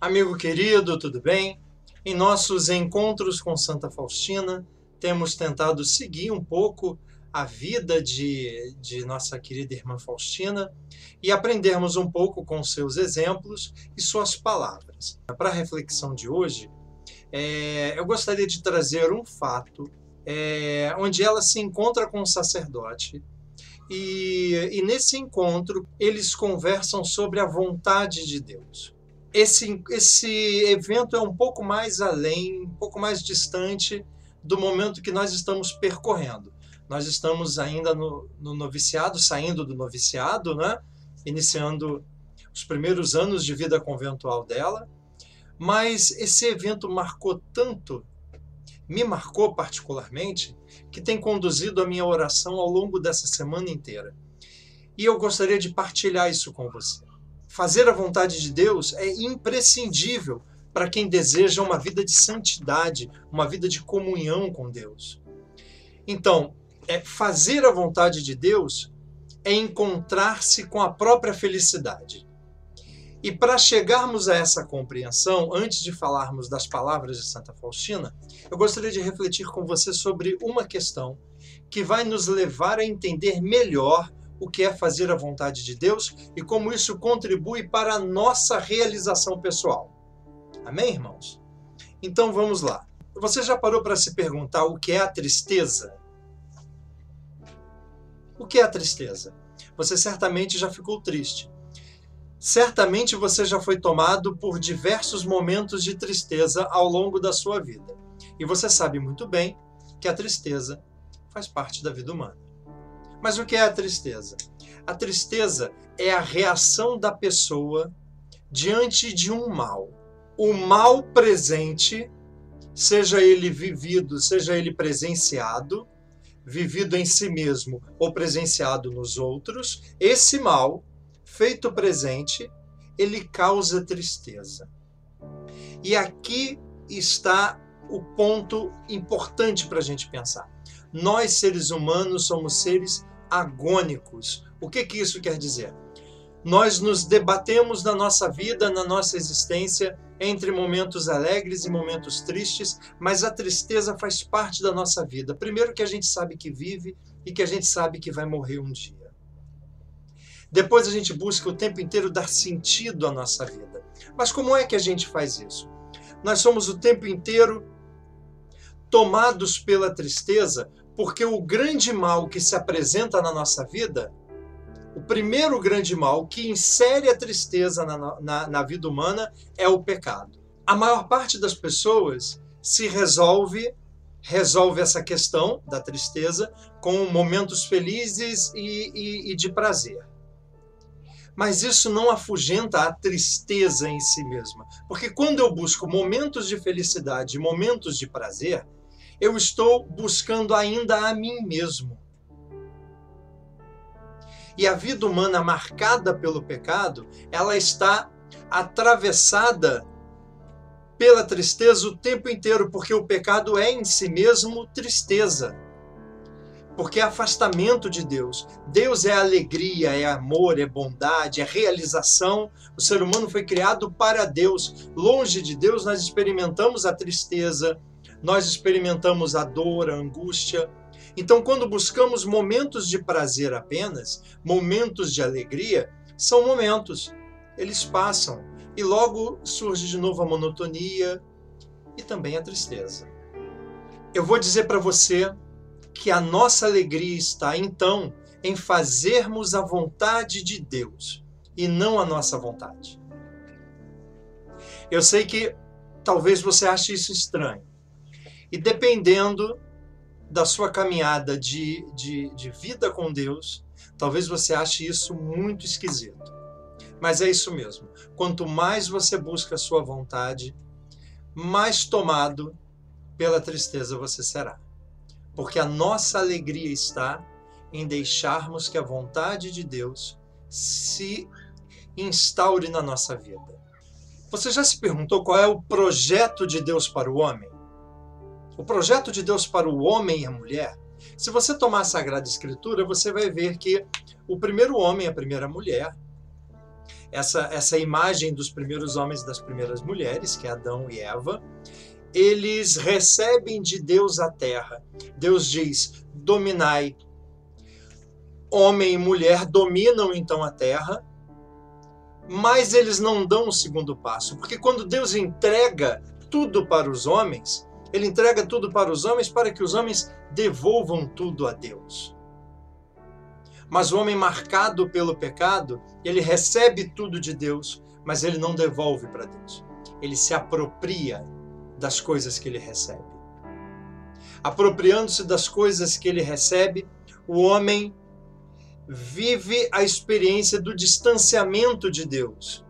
Amigo querido, tudo bem? Em nossos encontros com Santa Faustina, temos tentado seguir um pouco a vida de nossa querida irmã Faustina e aprendermos um pouco com seus exemplos e suas palavras. Para a reflexão de hoje, eu gostaria de trazer um fato onde ela se encontra com um sacerdote e nesse encontro eles conversam sobre a vontade de Deus. Esse evento é um pouco mais além, um pouco mais distante do momento que nós estamos percorrendo. Nós estamos ainda no noviciado, saindo do noviciado, né? Iniciando os primeiros anos de vida conventual dela, mas esse evento marcou tanto, me marcou particularmente, que tem conduzido a minha oração ao longo dessa semana inteira. E eu gostaria de partilhar isso com você. Fazer a vontade de Deus é imprescindível para quem deseja uma vida de santidade, uma vida de comunhão com Deus. Então, fazer a vontade de Deus é encontrar-se com a própria felicidade. E para chegarmos a essa compreensão, antes de falarmos das palavras de Santa Faustina, eu gostaria de refletir com você sobre uma questão que vai nos levar a entender melhor o que é fazer a vontade de Deus e como isso contribui para a nossa realização pessoal. Amém, irmãos? Então vamos lá. Você já parou para se perguntar o que é a tristeza? O que é a tristeza? Você certamente já ficou triste. Certamente você já foi tomado por diversos momentos de tristeza ao longo da sua vida. E você sabe muito bem que a tristeza faz parte da vida humana. Mas o que é a tristeza? A tristeza é a reação da pessoa diante de um mal. O mal presente, seja ele vivido, seja ele presenciado, vivido em si mesmo ou presenciado nos outros, esse mal, feito presente, ele causa tristeza. E aqui está o ponto importante para a gente pensar. Nós, seres humanos, somos seres agônicos. O que isso quer dizer? Nós nos debatemos na nossa vida, na nossa existência, entre momentos alegres e momentos tristes, mas a tristeza faz parte da nossa vida. Primeiro que a gente sabe que vive e que a gente sabe que vai morrer um dia. Depois a gente busca o tempo inteiro dar sentido à nossa vida. Mas como é que a gente faz isso? Nós somos o tempo inteiro tomados pela tristeza, porque o grande mal que se apresenta na nossa vida, o primeiro grande mal que insere a tristeza na vida humana é o pecado. A maior parte das pessoas se resolve essa questão da tristeza com momentos felizes e de prazer. Mas isso não afugenta a tristeza em si mesma. Porque quando eu busco momentos de felicidade, momentos de prazer, eu estou buscando ainda a mim mesmo. E a vida humana marcada pelo pecado, ela está atravessada pela tristeza o tempo inteiro, porque o pecado é em si mesmo tristeza. Porque é afastamento de Deus. Deus é alegria, é amor, é bondade, é realização. O ser humano foi criado para Deus. Longe de Deus, nós experimentamos a tristeza, nós experimentamos a dor, a angústia. Então, quando buscamos momentos de prazer apenas, momentos de alegria, são momentos. Eles passam e logo surge de novo a monotonia e também a tristeza. Eu vou dizer para você que a nossa alegria está, então, em fazermos a vontade de Deus e não a nossa vontade. Eu sei que talvez você ache isso estranho. E dependendo da sua caminhada de vida com Deus, talvez você ache isso muito esquisito. Mas é isso mesmo. Quanto mais você busca a sua vontade, mais tomado pela tristeza você será. Porque a nossa alegria está em deixarmos que a vontade de Deus se instaure na nossa vida. Você já se perguntou qual é o projeto de Deus para o homem? O projeto de Deus para o homem e a mulher? Se você tomar a Sagrada Escritura, você vai ver que o primeiro homem e a primeira mulher, essa imagem dos primeiros homens e das primeiras mulheres, que é Adão e Eva, eles recebem de Deus a terra. Deus diz: dominai. Homem e mulher dominam então a terra, mas eles não dão o segundo passo, porque quando Deus entrega tudo para os homens, ele entrega tudo para os homens para que os homens devolvam tudo a Deus. Mas o homem marcado pelo pecado, ele recebe tudo de Deus, mas ele não devolve para Deus. Ele se apropria das coisas que ele recebe. Apropriando-se das coisas que ele recebe, o homem vive a experiência do distanciamento de Deus.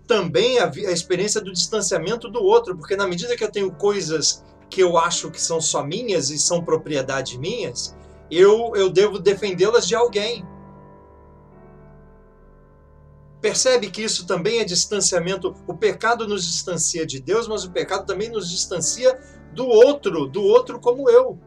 Também a experiência do distanciamento do outro, porque na medida que eu tenho coisas que eu acho que são só minhas e são propriedade minhas, eu devo defendê-las de alguém. Percebe que isso também é distanciamento? O pecado nos distancia de Deus, mas o pecado também nos distancia do outro como eu.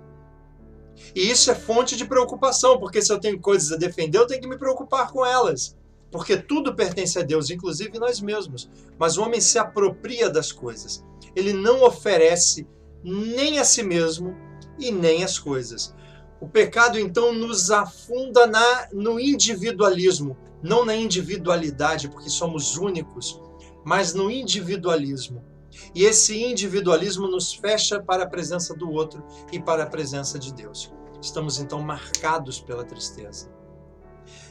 E isso é fonte de preocupação, porque se eu tenho coisas a defender, eu tenho que me preocupar com elas. Porque tudo pertence a Deus, inclusive nós mesmos. Mas o homem se apropria das coisas. Ele não oferece nem a si mesmo e nem as coisas. O pecado, então, nos afunda no individualismo, não na individualidade, porque somos únicos, mas no individualismo. E esse individualismo nos fecha para a presença do outro e para a presença de Deus. Estamos, então, marcados pela tristeza.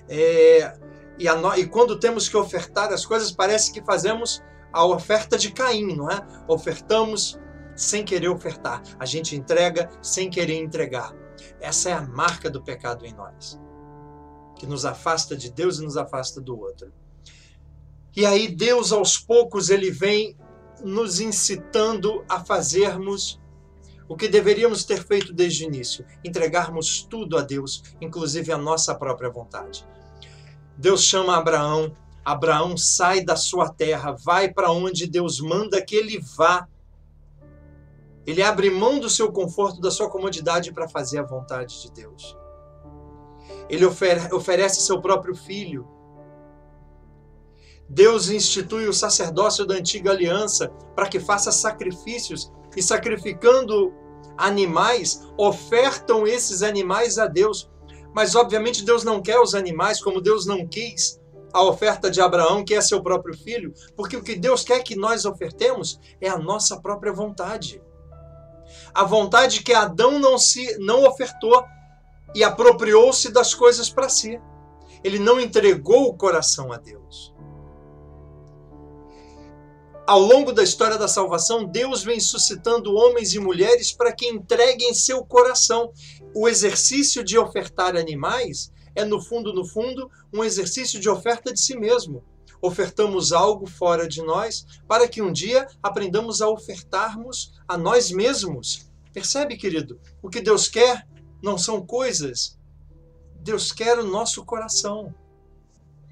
E quando temos que ofertar as coisas, parece que fazemos a oferta de Caim, não é? Ofertamos sem querer ofertar. A gente entrega sem querer entregar. Essa é a marca do pecado em nós, que nos afasta de Deus e nos afasta do outro. E aí Deus, aos poucos, ele vem nos incitando a fazermos o que deveríamos ter feito desde o início, entregarmos tudo a Deus, inclusive a nossa própria vontade. Deus chama Abraão, Abraão sai da sua terra, vai para onde Deus manda que ele vá. Ele abre mão do seu conforto, da sua comodidade para fazer a vontade de Deus. Ele oferece seu próprio filho. Deus institui o sacerdócio da antiga aliança para que faça sacrifícios e, sacrificando animais, ofertam esses animais a Deus. Mas, obviamente, Deus não quer os animais como Deus não quis a oferta de Abraão, que é seu próprio filho, porque o que Deus quer que nós ofertemos é a nossa própria vontade. A vontade que Adão não ofertou e apropriou-se das coisas para si. Ele não entregou o coração a Deus. Ao longo da história da salvação, Deus vem suscitando homens e mulheres para que entreguem seu coração. O exercício de ofertar animais é, no fundo, um exercício de oferta de si mesmo. Ofertamos algo fora de nós para que um dia aprendamos a ofertarmos a nós mesmos. Percebe, querido? O que Deus quer não são coisas. Deus quer o nosso coração.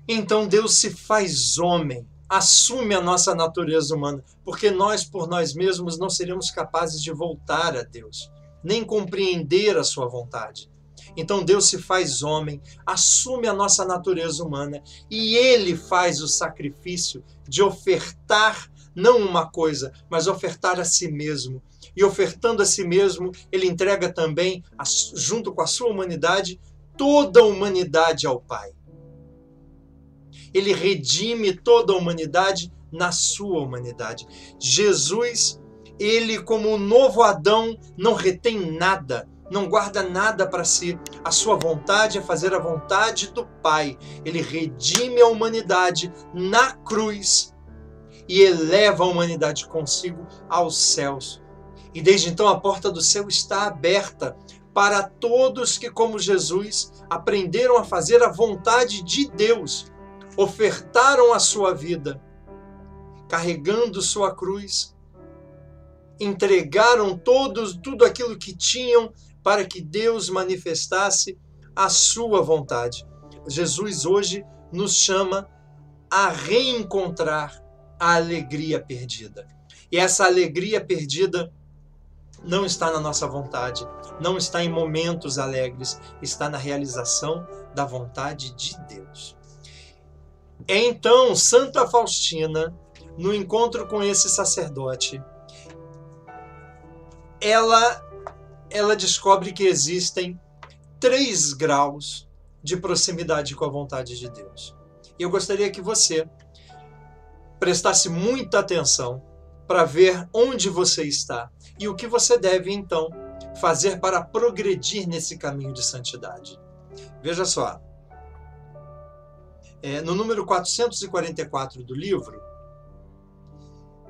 Então Deus se faz homem, assume a nossa natureza humana, porque nós, por nós mesmos, não seríamos capazes de voltar a Deus, nem compreender a sua vontade. Então Deus se faz homem, assume a nossa natureza humana e Ele faz o sacrifício de ofertar não uma coisa, mas ofertar a si mesmo. E ofertando a si mesmo, Ele entrega também, junto com a sua humanidade, toda a humanidade ao Pai. Ele redime toda a humanidade na sua humanidade. Jesus, ele como o novo Adão, não retém nada, não guarda nada para si. A sua vontade é fazer a vontade do Pai. Ele redime a humanidade na cruz e eleva a humanidade consigo aos céus. E desde então a porta do céu está aberta para todos que, como Jesus, aprenderam a fazer a vontade de Deus, ofertaram a sua vida, carregando sua cruz, entregaram tudo aquilo que tinham para que Deus manifestasse a sua vontade. Jesus hoje nos chama a reencontrar a alegria perdida. E essa alegria perdida não está na nossa vontade, não está em momentos alegres, está na realização da vontade de Deus. Então, Santa Faustina, no encontro com esse sacerdote, ela descobre que existem 3 graus de proximidade com a vontade de Deus. E eu gostaria que você prestasse muita atenção para ver onde você está e o que você deve, então, fazer para progredir nesse caminho de santidade. Veja só, no número 444 do livro,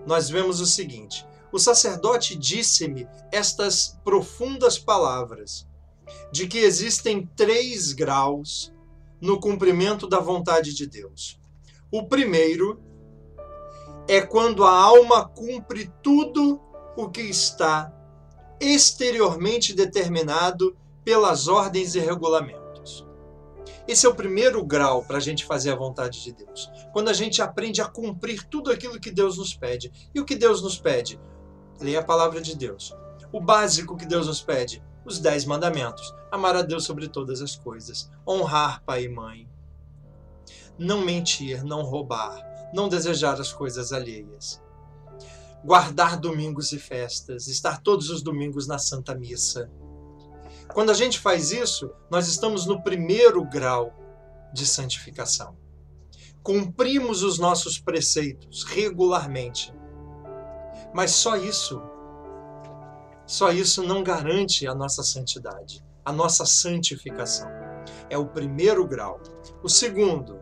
nós vemos o seguinte: o sacerdote disse-me estas profundas palavras, de que existem 3 graus no cumprimento da vontade de Deus. O primeiro é quando a alma cumpre tudo o que está exteriormente determinado pelas ordens e regulamentos. Esse é o primeiro grau para a gente fazer a vontade de Deus. Quando a gente aprende a cumprir tudo aquilo que Deus nos pede. E o que Deus nos pede? Leia a palavra de Deus. O básico que Deus nos pede, os 10 mandamentos. Amar a Deus sobre todas as coisas. Honrar pai e mãe. Não mentir, não roubar. Não desejar as coisas alheias. Guardar domingos e festas. Estar todos os domingos na Santa Missa. Quando a gente faz isso, nós estamos no primeiro grau de santificação. Cumprimos os nossos preceitos regularmente. Mas só isso não garante a nossa santidade, a nossa santificação. É o primeiro grau. O segundo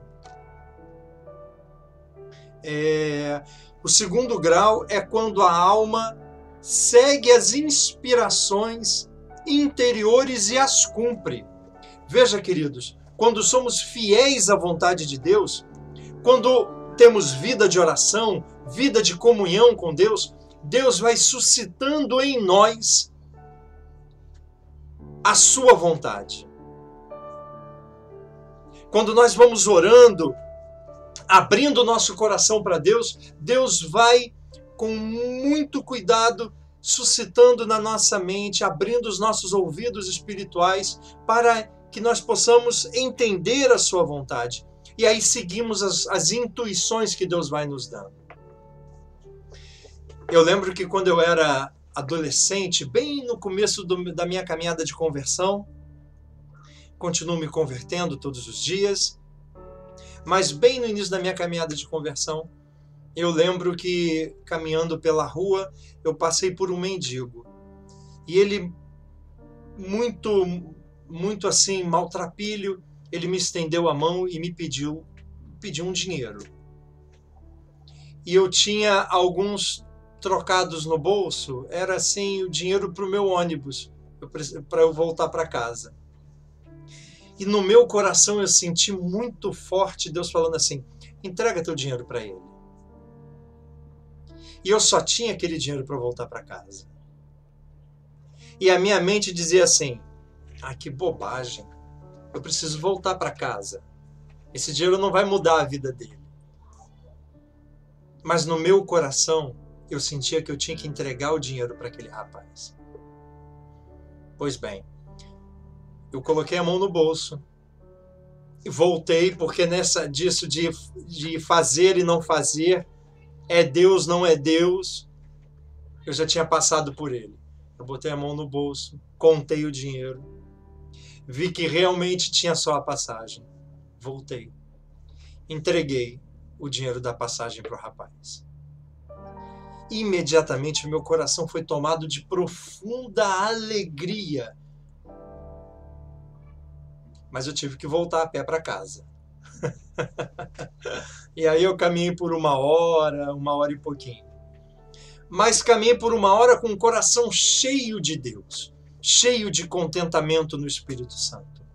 grau é quando a alma segue as inspirações interiores e as cumpre. Veja, queridos, quando somos fiéis à vontade de Deus, quando temos vida de oração, vida de comunhão com Deus, Deus vai suscitando em nós a sua vontade. Quando nós vamos orando, abrindo o nosso coração para Deus, Deus vai, com muito cuidado, suscitando na nossa mente, abrindo os nossos ouvidos espirituais para que nós possamos entender a sua vontade. E aí seguimos as intuições que Deus vai nos dando. Eu lembro que quando eu era adolescente, bem no começo da minha caminhada de conversão, continuo me convertendo todos os dias, mas bem no início da minha caminhada de conversão, eu lembro que, caminhando pela rua, eu passei por um mendigo. E ele, muito assim, maltrapilho, ele me estendeu a mão e me pediu um dinheiro. E eu tinha alguns trocados no bolso, era assim, o dinheiro para o meu ônibus, para eu voltar para casa. E no meu coração eu senti muito forte Deus falando assim: entrega teu dinheiro para ele. E eu só tinha aquele dinheiro para voltar para casa. E a minha mente dizia assim: que bobagem, eu preciso voltar para casa. Esse dinheiro não vai mudar a vida dele. Mas no meu coração, eu sentia que eu tinha que entregar o dinheiro para aquele rapaz. Pois bem, eu coloquei a mão no bolso e voltei, porque disso de fazer e não fazer, é Deus, não é Deus, eu já tinha passado por ele. Eu botei a mão no bolso, contei o dinheiro, vi que realmente tinha só a passagem. Voltei, entreguei o dinheiro da passagem para o rapaz. Imediatamente meu coração foi tomado de profunda alegria. Mas eu tive que voltar a pé para casa. E aí eu caminhei por 1 hora e pouquinho. Mas caminhei por 1 hora com o coração cheio de Deus, cheio de contentamento no Espírito Santo.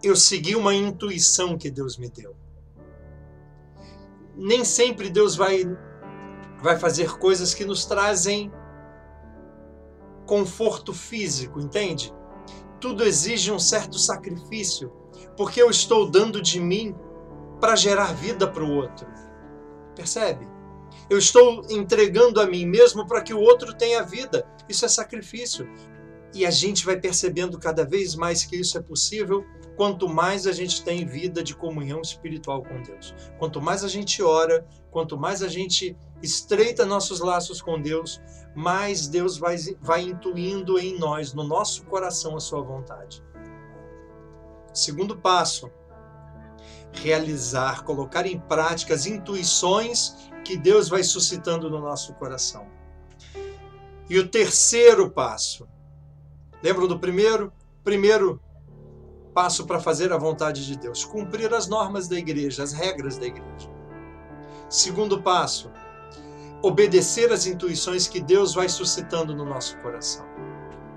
Eu segui uma intuição que Deus me deu. Nem sempre Deus vai fazer coisas que nos trazem conforto físico, entende? Tudo exige um certo sacrifício, porque eu estou dando de mim para gerar vida para o outro. Percebe? Eu estou entregando a mim mesmo para que o outro tenha vida. Isso é sacrifício. E a gente vai percebendo cada vez mais que isso é possível quanto mais a gente tem vida de comunhão espiritual com Deus. Quanto mais a gente ora, quanto mais a gente estreita nossos laços com Deus, mais Deus vai intuindo em nós, no nosso coração, a sua vontade. Segundo passo, realizar, colocar em prática as intuições que Deus vai suscitando no nosso coração. E o terceiro passo, lembram do primeiro? Primeiro passo para fazer a vontade de Deus, cumprir as normas da igreja, as regras da igreja. Segundo passo, obedecer às intuições que Deus vai suscitando no nosso coração.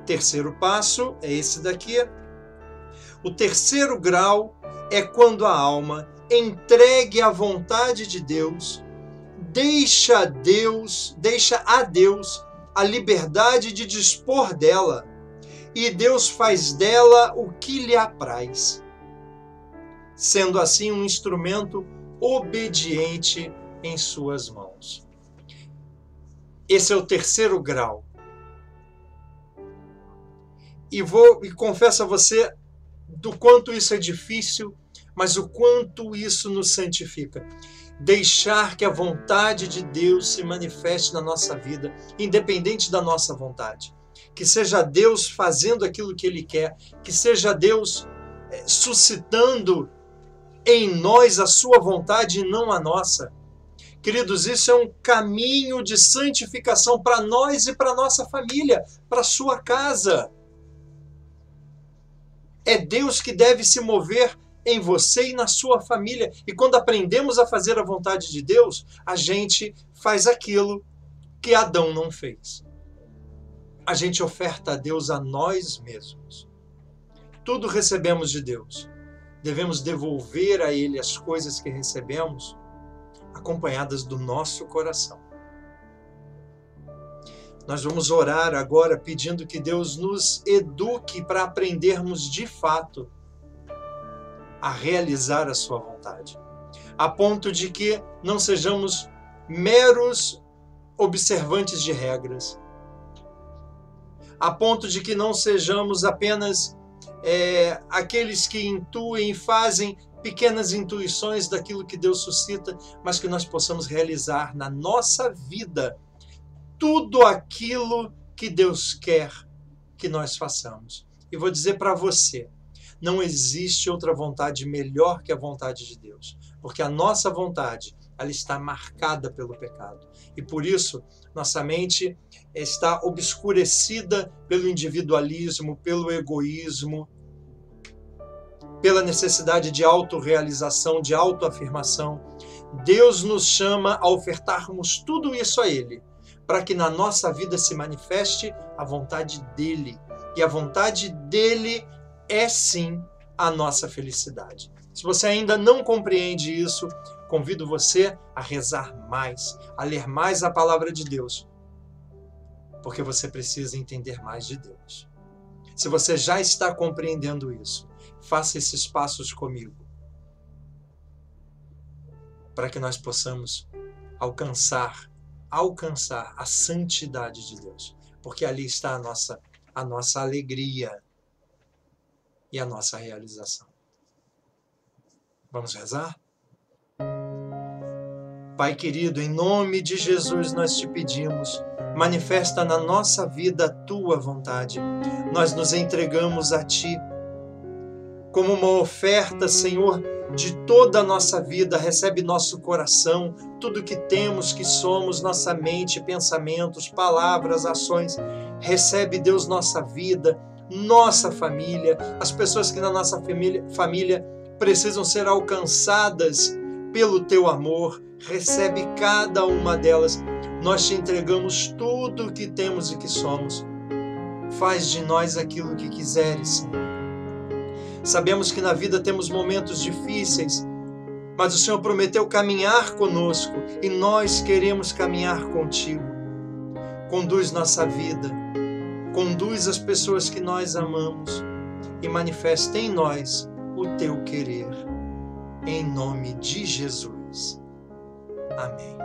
Terceiro passo é esse daqui. O terceiro grau é quando a alma, entregue à vontade de Deus, deixa a Deus a liberdade de dispor dela, e Deus faz dela o que lhe apraz, sendo assim um instrumento obediente em suas mãos. Esse é o terceiro grau. E confesso a você do quanto isso é difícil, mas o quanto isso nos santifica. Deixar que a vontade de Deus se manifeste na nossa vida, independente da nossa vontade. Que seja Deus fazendo aquilo que Ele quer, que seja Deus suscitando em nós a sua vontade e não a nossa. Queridos, isso é um caminho de santificação para nós e para a nossa família, para a sua casa. É Deus que deve se mover em você e na sua família. E quando aprendemos a fazer a vontade de Deus, a gente faz aquilo que Adão não fez. A gente oferta a Deus a nós mesmos. Tudo recebemos de Deus. Devemos devolver a Ele as coisas que recebemos, acompanhadas do nosso coração. Nós vamos orar agora pedindo que Deus nos eduque para aprendermos de fato a realizar a sua vontade, a ponto de que não sejamos meros observantes de regras, a ponto de que não sejamos apenas aqueles que intuem e fazem pequenas intuições daquilo que Deus suscita, mas que nós possamos realizar na nossa vida tudo aquilo que Deus quer que nós façamos. E vou dizer para você, não existe outra vontade melhor que a vontade de Deus, porque a nossa vontade, ela está marcada pelo pecado. E por isso, nossa mente está obscurecida pelo individualismo, pelo egoísmo, pela necessidade de autorrealização, de autoafirmação. Deus nos chama a ofertarmos tudo isso a Ele, para que na nossa vida se manifeste a vontade dEle. E a vontade dEle é sim a nossa felicidade. Se você ainda não compreende isso, convido você a rezar mais, a ler mais a palavra de Deus, porque você precisa entender mais de Deus. Se você já está compreendendo isso, faça esses passos comigo, para que nós possamos alcançar a santidade de Deus, porque ali está a nossa alegria e a nossa realização. Vamos rezar? Pai querido, em nome de Jesus nós te pedimos, manifesta na nossa vida a tua vontade. Nós nos entregamos a ti como uma oferta, Senhor, de toda a nossa vida. Recebe nosso coração, tudo que temos, que somos, nossa mente, pensamentos, palavras, ações. Recebe, Deus, nossa vida, nossa família, as pessoas que na nossa família precisam ser alcançadas pelo teu amor. Recebe cada uma delas. Nós te entregamos tudo o que temos e que somos. Faz de nós aquilo que quiseres, Senhor. Sabemos que na vida temos momentos difíceis, mas o Senhor prometeu caminhar conosco e nós queremos caminhar contigo. Conduz nossa vida, conduz as pessoas que nós amamos e manifesta em nós o teu querer. Em nome de Jesus. Amém.